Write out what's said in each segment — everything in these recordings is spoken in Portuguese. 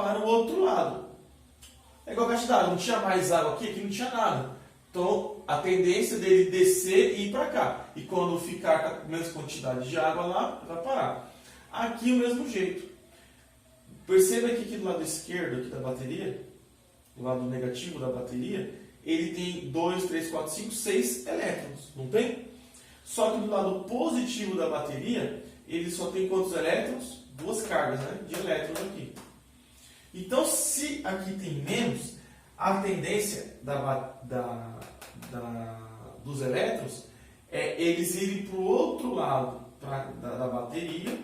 para o outro lado. É igual a caixa d'água, não tinha mais água aqui não tinha nada. Então, a tendência dele descer e ir para cá. E quando ficar com a mesma quantidade de água lá, vai parar. Aqui o mesmo jeito. Perceba que aqui do lado esquerdo aqui da bateria, do lado negativo da bateria, ele tem 2, 3, 4, 5, 6 elétrons, não tem? Só que do lado positivo da bateria, ele só tem quantos elétrons? 2 cargas, né, de elétrons aqui. Então, se aqui tem menos, a tendência dos elétrons é eles irem para o outro lado da bateria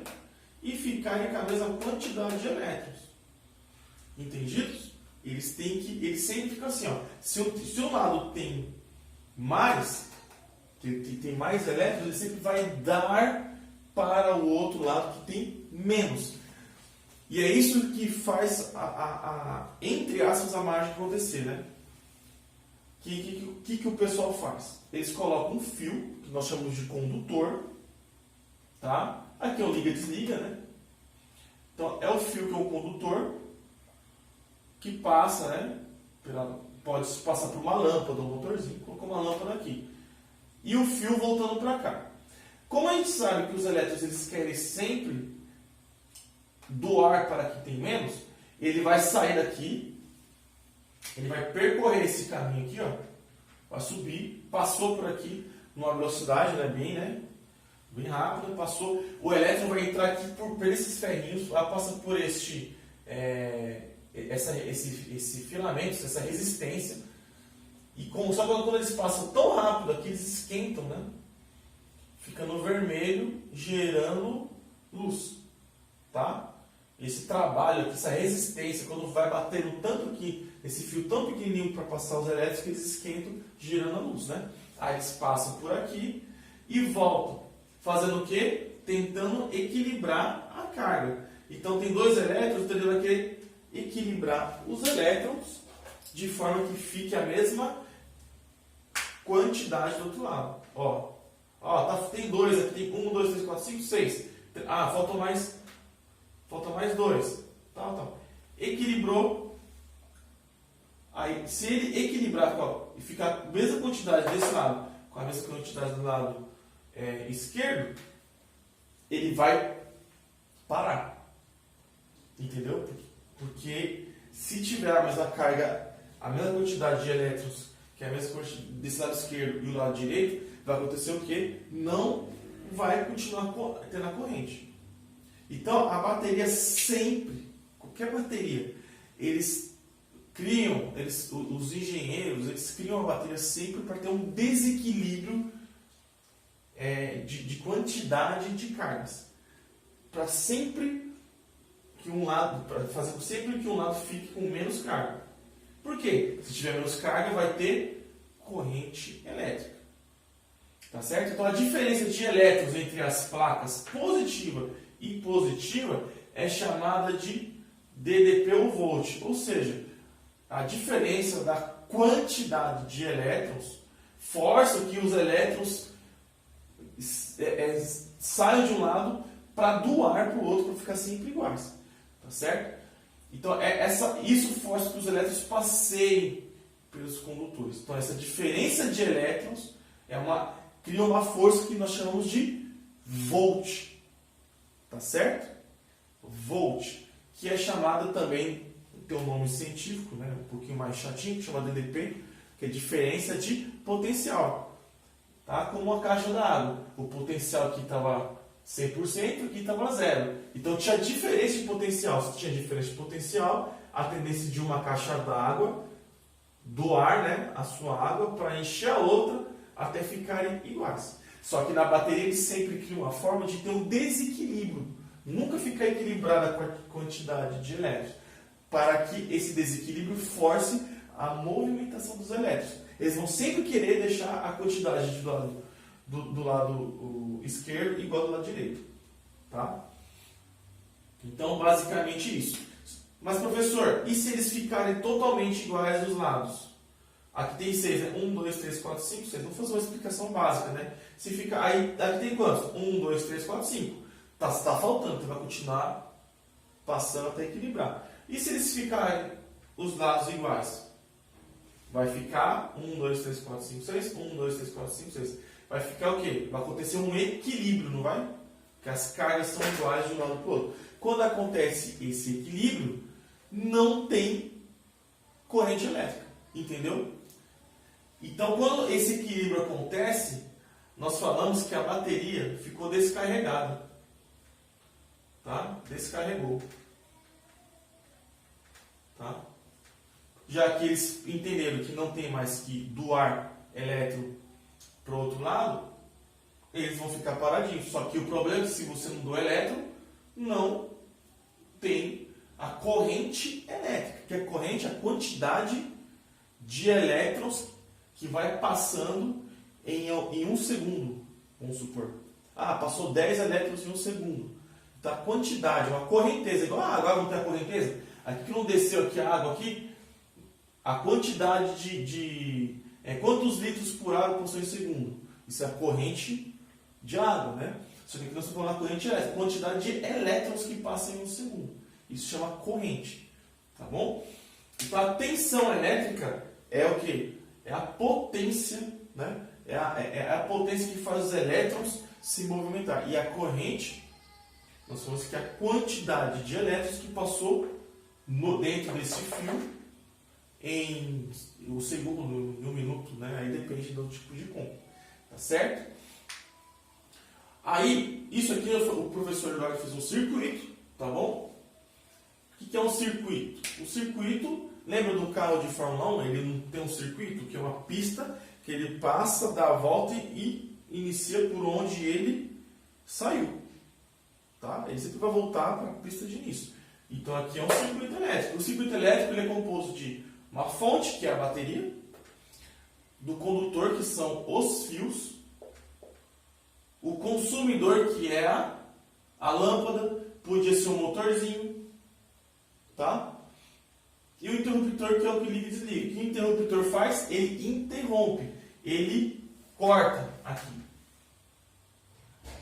e ficarem com a mesma quantidade de elétrons. Entendidos? Eles sempre ficam assim, ó. Se um lado tem mais, tem mais elétrons, ele sempre vai dar para o outro lado que tem menos. E é isso que faz, entre aspas, a mágica acontecer, né? Que o pessoal faz? Eles colocam um fio, que nós chamamos de condutor, tá? Aqui é o liga-desliga, né? Então, é o fio que é o condutor, que passa, né? Pode passar por uma lâmpada, um motorzinho, colocou uma lâmpada aqui. E o fio voltando para cá. Como a gente sabe que os elétrons eles querem sempre doar para que tem menos, ele vai sair daqui, ele vai percorrer esse caminho aqui, ó, vai subir, passou por aqui numa velocidade, bem rápida, passou, o elétron vai entrar aqui por esses ferrinhos, passa por esse filamento, essa resistência, e só que quando eles passam tão rápido aqui, eles esquentam, né? Fica no vermelho, gerando luz, tá? Esse trabalho aqui, essa resistência, quando vai batendo tanto aqui, esse fio tão pequenininho para passar os elétrons, que eles esquentam, gerando a luz, né? Aí eles passam por aqui e voltam, fazendo o quê? Tentando equilibrar a carga. Então tem 2 elétrons, então ele vai querer equilibrar os elétrons de forma que fique a mesma quantidade do outro lado. Tem 2 aqui, tem 1, 2, 3, 4, 5, 6. Faltam mais 2. Equilibrou. Aí, se ele equilibrar e ficar a mesma quantidade desse lado com a mesma quantidade do lado esquerdo, ele vai parar. Entendeu? Porque se tiver a mesma carga, a mesma quantidade de elétrons, que é a mesma quantidade desse lado esquerdo e o lado direito, vai acontecer o quê? Não vai continuar tendo a corrente. Então, a bateria sempre, qualquer bateria, os engenheiros, eles criam a bateria sempre para ter um desequilíbrio de quantidade de cargas. Para sempre que fazer sempre que um lado fique com menos carga. Por quê? Se tiver menos carga, vai ter corrente elétrica. Tá certo? Então, a diferença de elétrons entre as placas positiva e positiva é chamada de DDP ou volt, ou seja, a diferença da quantidade de elétrons força que os elétrons saiam de um lado para doar para o outro, para ficar sempre iguais, tá certo? Então isso força que os elétrons passeiem pelos condutores. Então essa diferença de elétrons cria uma força que nós chamamos de volt. Tá certo? Volt, que é chamada também, tem um nome científico, né, um pouquinho mais chatinho, que chama DDP, que é diferença de potencial. Tá? Como uma caixa d'água. O potencial aqui estava 100%, aqui estava 0. Então tinha diferença de potencial. Se tinha diferença de potencial, a tendência de uma caixa d'água doar, né, a sua água para encher a outra até ficarem iguais. Só que na bateria ele sempre cria uma forma de ter um desequilíbrio. Nunca ficar equilibrada a quantidade de elétrons. Para que esse desequilíbrio force a movimentação dos elétrons. Eles vão sempre querer deixar a quantidade do lado esquerdo igual do lado direito. Tá? Então, basicamente isso. Mas, professor, e se eles ficarem totalmente iguais dos lados? Aqui tem 6, né? 1, 2, 3, 4, 5, 6. Vamos fazer uma explicação básica, né? Se ficar aí, aqui tem quantos? 1, 2, 3, 4, 5. Tá faltando, então vai continuar passando até equilibrar. E se eles ficarem os lados iguais? Vai ficar 1, 2, 3, 4, 5, 6, 1, 2, 3, 4, 5, 6. Vai ficar o quê? Vai acontecer um equilíbrio, não vai? Porque as cargas são iguais de um lado para o outro. Quando acontece esse equilíbrio, não tem corrente elétrica, entendeu? Então, quando esse equilíbrio acontece, nós falamos que a bateria ficou descarregada, tá? Descarregou, tá? Já que eles entenderam que não tem mais que doar elétron para o outro lado, eles vão ficar paradinhos. Só que o problema é que se você não doa elétron, não tem a corrente elétrica, que é a corrente, a quantidade de elétrons que vai passando em 1 segundo, vamos supor. Ah, passou 10 elétrons em 1 segundo. Então a quantidade, uma correnteza, igual a água, não tem a correnteza? Aqui que não desceu aqui a água aqui, a quantidade quantos litros por água passou em segundo? Isso é a corrente de água, né? Só que aqui nós estamos falando da corrente elétrica, quantidade de elétrons que passam em 1 segundo. Isso chama corrente, tá bom? Então a tensão elétrica é o que? É a potência, né? É a potência que faz os elétrons se movimentar. E a corrente, nós falamos que é a quantidade de elétrons que passou dentro desse fio em um segundo, em 1 minuto, né? Aí depende do tipo de conta, tá certo? Aí, isso aqui o professor Eduardo fez um circuito, tá bom? O que é um circuito? O circuito, lembra do carro de Fórmula 1? Ele não tem um circuito, que é uma pista que ele passa, dá a volta e inicia por onde ele saiu, tá? Ele sempre vai voltar para a pista de início. Então aqui é um circuito elétrico. O circuito elétrico ele é composto de uma fonte, que é a bateria, do condutor, que são os fios, o consumidor, que é a lâmpada, podia ser um motorzinho, tá? E o interruptor, que é o que liga e desliga. O que o interruptor faz? Ele interrompe, ele corta aqui.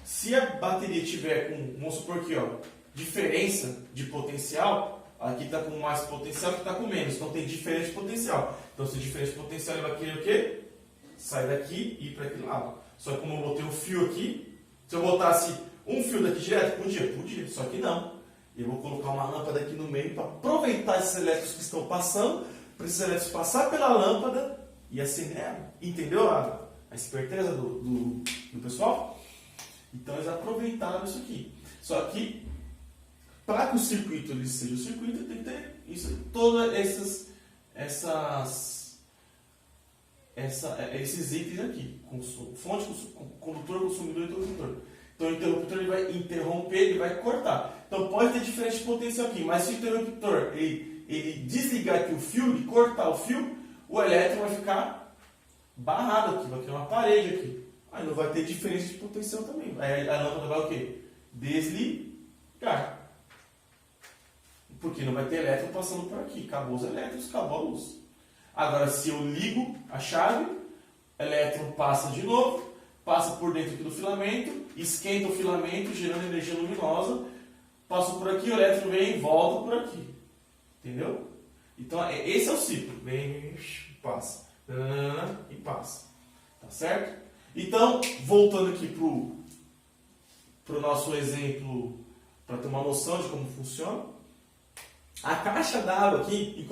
Se a bateria tiver com, vamos supor aqui, ó, diferença de potencial, aqui está com mais potencial, aqui está com menos. Então tem diferença de potencial. Então se tem diferença de potencial, ele vai querer o quê? Sair daqui e ir para aquele lado. Só que como eu botei um fio aqui, se eu botasse um fio daqui direto, podia? Podia. Só que não. Eu vou colocar uma lâmpada aqui no meio para aproveitar esses elétrons que estão passando, para esses elétrons passar pela lâmpada e acender ela. Entendeu a esperteza do pessoal? Então eles aproveitaram isso aqui. Só que para que o circuito ele seja o circuito, tem que ter isso, todas esses itens aqui: fonte, condutor, consumidor e interruptor. Então o interruptor ele vai interromper, ele vai cortar. Então pode ter diferente de potência aqui, mas se o interruptor ele desligar aqui o fio, ele cortar o fio, o elétron vai ficar barrado aqui, vai criar uma parede aqui. Aí não vai ter diferença de potencial também. Aí a lâmpada vai o quê? Desligar. Porque não vai ter elétron passando por aqui. Acabou os elétrons, acabou a luz. Agora, se eu ligo a chave, elétron passa de novo, passa por dentro aqui do filamento, esquenta o filamento, gerando energia luminosa, passa por aqui, o elétron vem e volta por aqui. Entendeu? Então, esse é o ciclo. Vem, passa. E passa. Tá certo? Então, voltando aqui para o nosso exemplo, para ter uma noção de como funciona. A caixa d'água aqui,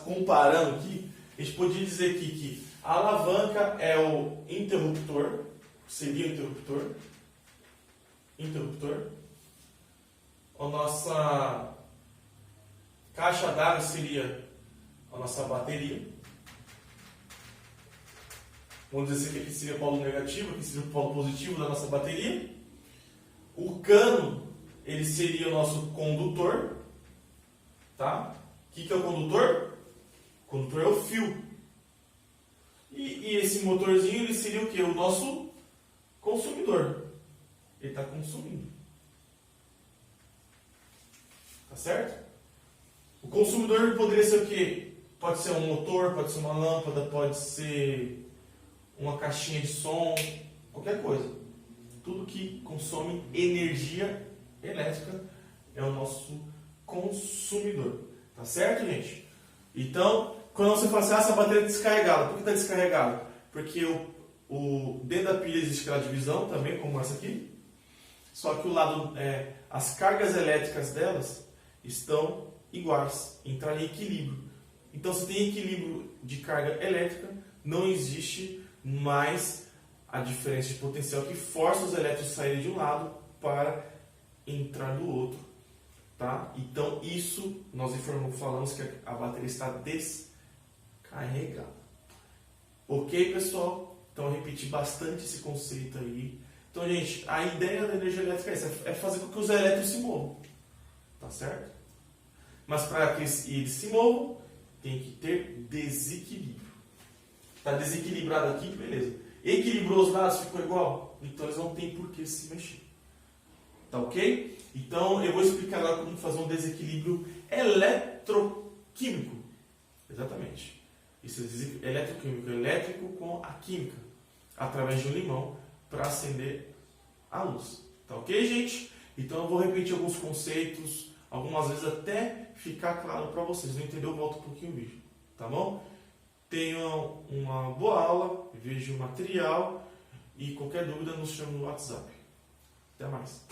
comparando aqui, a gente podia dizer aqui que a alavanca é o interruptor, seria o interruptor. A nossa caixa d'água seria a nossa bateria. Vamos dizer que aqui seria o polo negativo, aqui seria o polo positivo da nossa bateria. O cano, ele seria o nosso condutor. Tá? O que é o condutor? O condutor é o fio. E esse motorzinho ele seria o que? O nosso consumidor. Ele está consumindo. Tá certo? O consumidor ele poderia ser o quê? Pode ser um motor, pode ser uma lâmpada, pode ser uma caixinha de som, qualquer coisa. Tudo que consome energia elétrica é o nosso consumidor. Tá certo, gente? Então, quando você fala assim, essa bateria é descarregada, por que está descarregada? Porque dentro da pilha existe aquela divisão também, como essa aqui, só que o lado, as cargas elétricas delas estão iguais, entraram em equilíbrio. Então, se tem equilíbrio de carga elétrica, não existe mais a diferença de potencial que força os elétrons a saírem de um lado para entrar do outro. Tá? Então, isso nós falamos que a bateria está descarregada. Ok, pessoal? Então, eu repeti bastante esse conceito aí. Então, gente, a ideia da energia elétrica é essa, é fazer com que os elétrons se movam. Tá certo? Mas para que eles se movam, tem que ter desequilíbrio. Está desequilibrado aqui, beleza. Equilibrou os lados, ficou igual? Então, eles não têm por que se mexer. Tá ok? Então, eu vou explicar agora como fazer um desequilíbrio eletroquímico. Exatamente. Isso é eletroquímico, elétrico com a química, através de um limão, para acender a luz. Tá ok, gente? Então, eu vou repetir alguns conceitos, algumas vezes até ficar claro para vocês. Não entendeu? Eu volto um pouquinho o vídeo. Tá bom? Tenham uma boa aula, veja o material e qualquer dúvida nos chame no WhatsApp. Até mais.